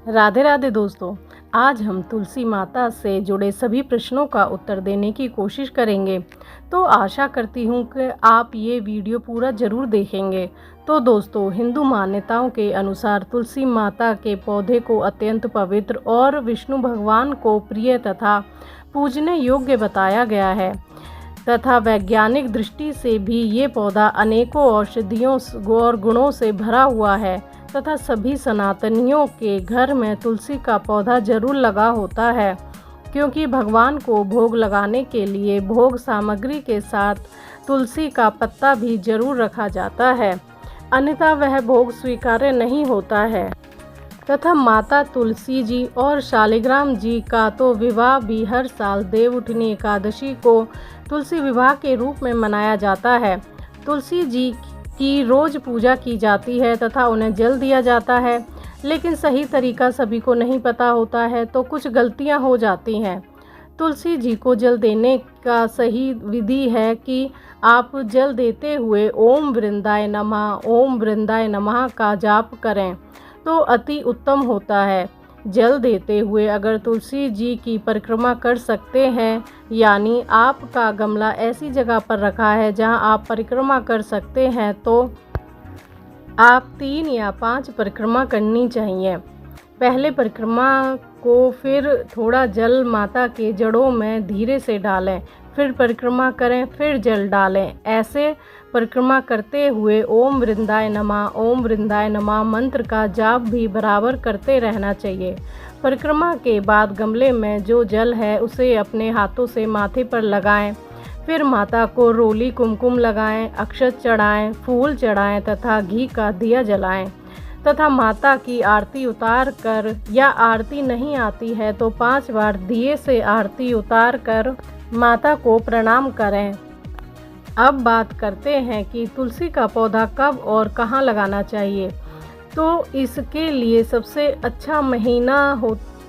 राधे राधे दोस्तों। आज हम तुलसी माता से जुड़े सभी प्रश्नों का उत्तर देने की कोशिश करेंगे। तो आशा करती हूँ कि आप ये वीडियो पूरा ज़रूर देखेंगे। तो दोस्तों, हिंदू मान्यताओं के अनुसार तुलसी माता के पौधे को अत्यंत पवित्र और विष्णु भगवान को प्रिय तथा पूजने योग्य बताया गया है तथा वैज्ञानिक दृष्टि से भी ये पौधा अनेकों औषधियों और गुणों से भरा हुआ है तथा सभी सनातनियों के घर में तुलसी का पौधा जरूर लगा होता है, क्योंकि भगवान को भोग लगाने के लिए भोग सामग्री के साथ तुलसी का पत्ता भी जरूर रखा जाता है, अन्यथा वह भोग स्वीकार्य नहीं होता है। तथा माता तुलसी जी और शालिग्राम जी का तो विवाह भी हर साल देवउठनी एकादशी को तुलसी विवाह के रूप में मनाया जाता है। तुलसी जी की रोज पूजा की जाती है तथा उन्हें जल दिया जाता है, लेकिन सही तरीका सभी को नहीं पता होता है, तो कुछ गलतियां हो जाती हैं। तुलसी जी को जल देने का सही विधि है कि आप जल देते हुए ओम वृंदाय नमः का जाप करें तो अति उत्तम होता है। जल देते हुए अगर तुलसी जी की परिक्रमा कर सकते हैं, यानी आपका गमला ऐसी जगह पर रखा है जहां आप परिक्रमा कर सकते हैं, तो आप 3 या 5 परिक्रमा करनी चाहिए। पहले परिक्रमा को फिर थोड़ा जल माता के जड़ों में धीरे से डालें, फिर परिक्रमा करें, फिर जल डालें। ऐसे परिक्रमा करते हुए ओम वृंदाय नमः मंत्र का जाप भी बराबर करते रहना चाहिए। परिक्रमा के बाद गमले में जो जल है उसे अपने हाथों से माथे पर लगाएं, फिर माता को रोली कुमकुम लगाएं, अक्षत चढ़ाएं, फूल चढ़ाएं तथा घी का दिया जलाएं तथा माता की आरती उतार कर, या आरती नहीं आती है तो 5 बार दिए से आरती उतार कर माता को प्रणाम करें। अब बात करते हैं कि तुलसी का पौधा कब और कहाँ लगाना चाहिए। तो इसके लिए सबसे अच्छा महीना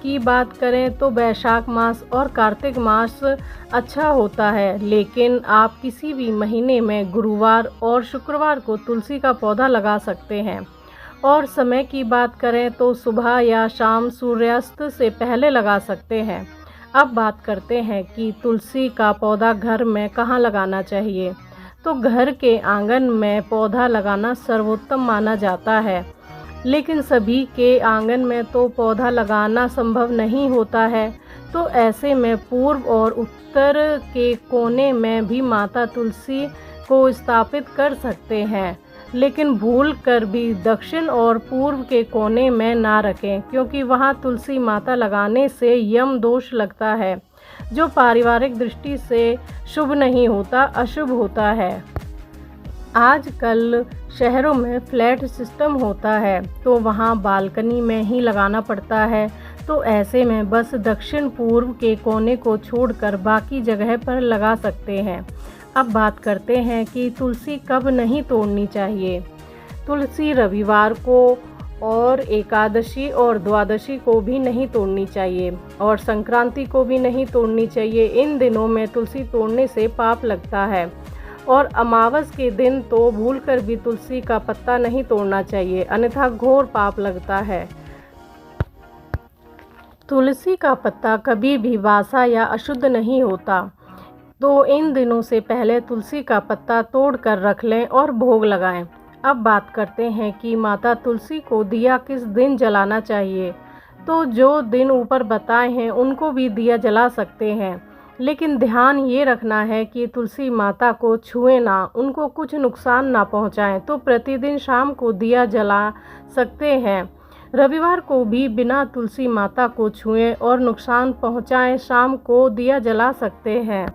की बात करें तो वैशाख मास और कार्तिक मास अच्छा होता है, लेकिन आप किसी भी महीने में गुरुवार और शुक्रवार को तुलसी का पौधा लगा सकते हैं। और समय की बात करें तो सुबह या शाम सूर्यास्त से पहले लगा सकते हैं। अब बात करते हैं कि तुलसी का पौधा घर में कहाँ लगाना चाहिए। तो घर के आंगन में पौधा लगाना सर्वोत्तम माना जाता है, लेकिन सभी के आंगन में तो पौधा लगाना संभव नहीं होता है। तो ऐसे में पूर्व और उत्तर के कोने में भी माता तुलसी को स्थापित कर सकते हैं, लेकिन भूल कर भी दक्षिण और पूर्व के कोने में ना रखें, क्योंकि वहाँ तुलसी माता लगाने से यम दोष लगता है, जो पारिवारिक दृष्टि से शुभ नहीं होता, अशुभ होता है। आजकल शहरों में फ्लैट सिस्टम होता है, तो वहाँ बालकनी में ही लगाना पड़ता है। तो ऐसे में बस दक्षिण पूर्व के कोने को छोड़कर बाकी जगह पर लगा सकते हैं। अब बात करते हैं कि तुलसी कब नहीं तोड़नी चाहिए। तुलसी रविवार को और एकादशी और द्वादशी को भी नहीं तोड़नी चाहिए, और संक्रांति को भी नहीं तोड़नी चाहिए। इन दिनों में तुलसी तोड़ने से पाप लगता है, और अमावस के दिन तो भूलकर भी तुलसी का पत्ता नहीं तोड़ना चाहिए, अन्यथा घोर पाप लगता है। तुलसी का पत्ता कभी भी वासा या अशुद्ध नहीं होता, तो इन दिनों से पहले तुलसी का पत्ता तोड़ कर रख लें और भोग लगाएं। अब बात करते हैं कि माता तुलसी को दिया किस दिन जलाना चाहिए। तो जो दिन ऊपर बताए हैं उनको भी दिया जला सकते हैं, लेकिन ध्यान ये रखना है कि तुलसी माता को छुएं ना, उनको कुछ नुकसान ना पहुंचाएं। तो प्रतिदिन शाम को दिया जला सकते हैं। रविवार को भी बिना तुलसी माता को छुएं और नुकसान पहुंचाएं शाम को दिया जला सकते हैं।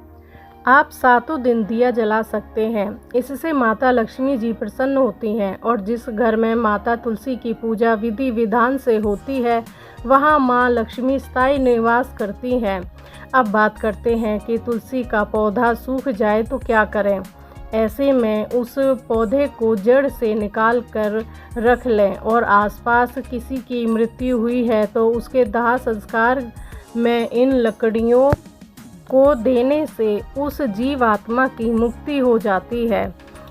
आप 7 दिन दिया जला सकते हैं। इससे माता लक्ष्मी जी प्रसन्न होती हैं, और जिस घर में माता तुलसी की पूजा विधि विधान से होती है वहाँ माँ लक्ष्मी स्थायी निवास करती हैं। अब बात करते हैं कि तुलसी का पौधा सूख जाए तो क्या करें। ऐसे में उस पौधे को जड़ से निकाल कर रख लें, और आसपास किसी की मृत्यु हुई है तो उसके दाह संस्कार में इन लकड़ियों को देने से उस जीवात्मा की मुक्ति हो जाती है।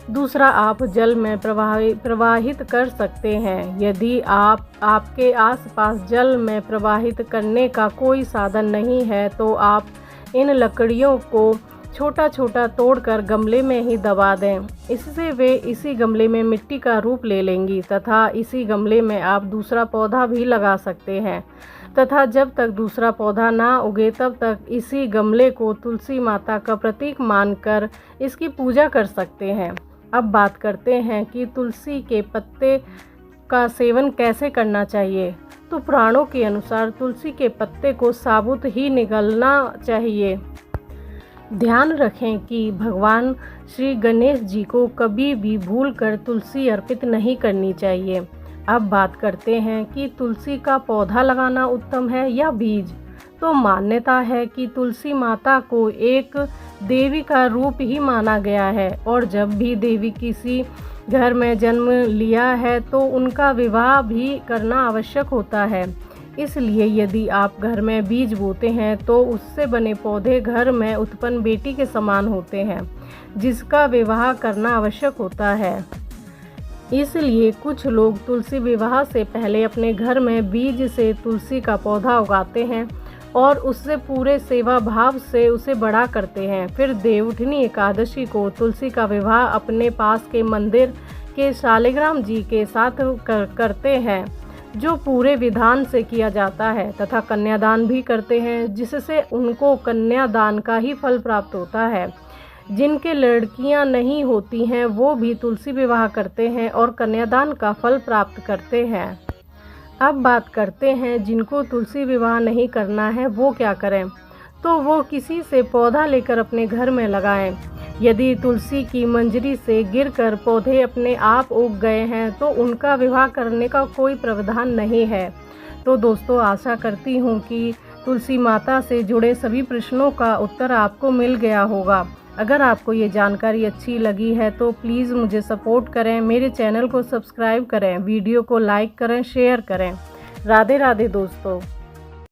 दूसरा, आप जल में प्रवाहित कर सकते हैं। यदि आपके आसपास जल में प्रवाहित करने का कोई साधन नहीं है तो आप इन लकड़ियों को छोटा छोटा तोड़कर गमले में ही दबा दें। इससे वे इसी गमले में मिट्टी का रूप ले लेंगी तथा इसी गमले में आप दूसरा पौधा भी लगा सकते हैं तथा जब तक दूसरा पौधा ना उगे तब तक इसी गमले को तुलसी माता का प्रतीक मानकर इसकी पूजा कर सकते हैं। अब बात करते हैं कि तुलसी के पत्ते का सेवन कैसे करना चाहिए। तो पुराणों के अनुसार तुलसी के पत्ते को साबुत ही निगलना चाहिए। ध्यान रखें कि भगवान श्री गणेश जी को कभी भी भूलकर तुलसी अर्पित नहीं करनी चाहिए। अब बात करते हैं कि तुलसी का पौधा लगाना उत्तम है या बीज। तो मान्यता है कि तुलसी माता को एक देवी का रूप ही माना गया है और जब भी देवी किसी घर में जन्म लिया है तो उनका विवाह भी करना आवश्यक होता है। इसलिए यदि आप घर में बीज बोते हैं तो उससे बने पौधे घर में उत्पन्न बेटी के समान होते हैं जिसका विवाह करना आवश्यक होता है। इसलिए कुछ लोग तुलसी विवाह से पहले अपने घर में बीज से तुलसी का पौधा उगाते हैं और उससे पूरे सेवा भाव से उसे बड़ा करते हैं। फिर देवउठनी एकादशी को तुलसी का विवाह अपने पास के मंदिर के शालिग्राम जी के साथ करते हैं जो पूरे विधान से किया जाता है तथा कन्यादान भी करते हैं जिससे उनको कन्यादान का ही फल प्राप्त होता है। जिनके लड़कियां नहीं होती हैं वो भी तुलसी विवाह करते हैं और कन्यादान का फल प्राप्त करते हैं। अब बात करते हैं जिनको तुलसी विवाह नहीं करना है वो क्या करें। तो वो किसी से पौधा लेकर अपने घर में लगाएं। यदि तुलसी की मंजरी से गिरकर पौधे अपने आप उग गए हैं तो उनका विवाह करने का कोई प्रावधान नहीं है। तो दोस्तों, आशा करती हूँ कि तुलसी माता से जुड़े सभी प्रश्नों का उत्तर आपको मिल गया होगा। अगर आपको ये जानकारी अच्छी लगी है तो प्लीज़ मुझे सपोर्ट करें, मेरे चैनल को सब्सक्राइब करें, वीडियो को लाइक करें, शेयर करें। राधे राधे दोस्तों।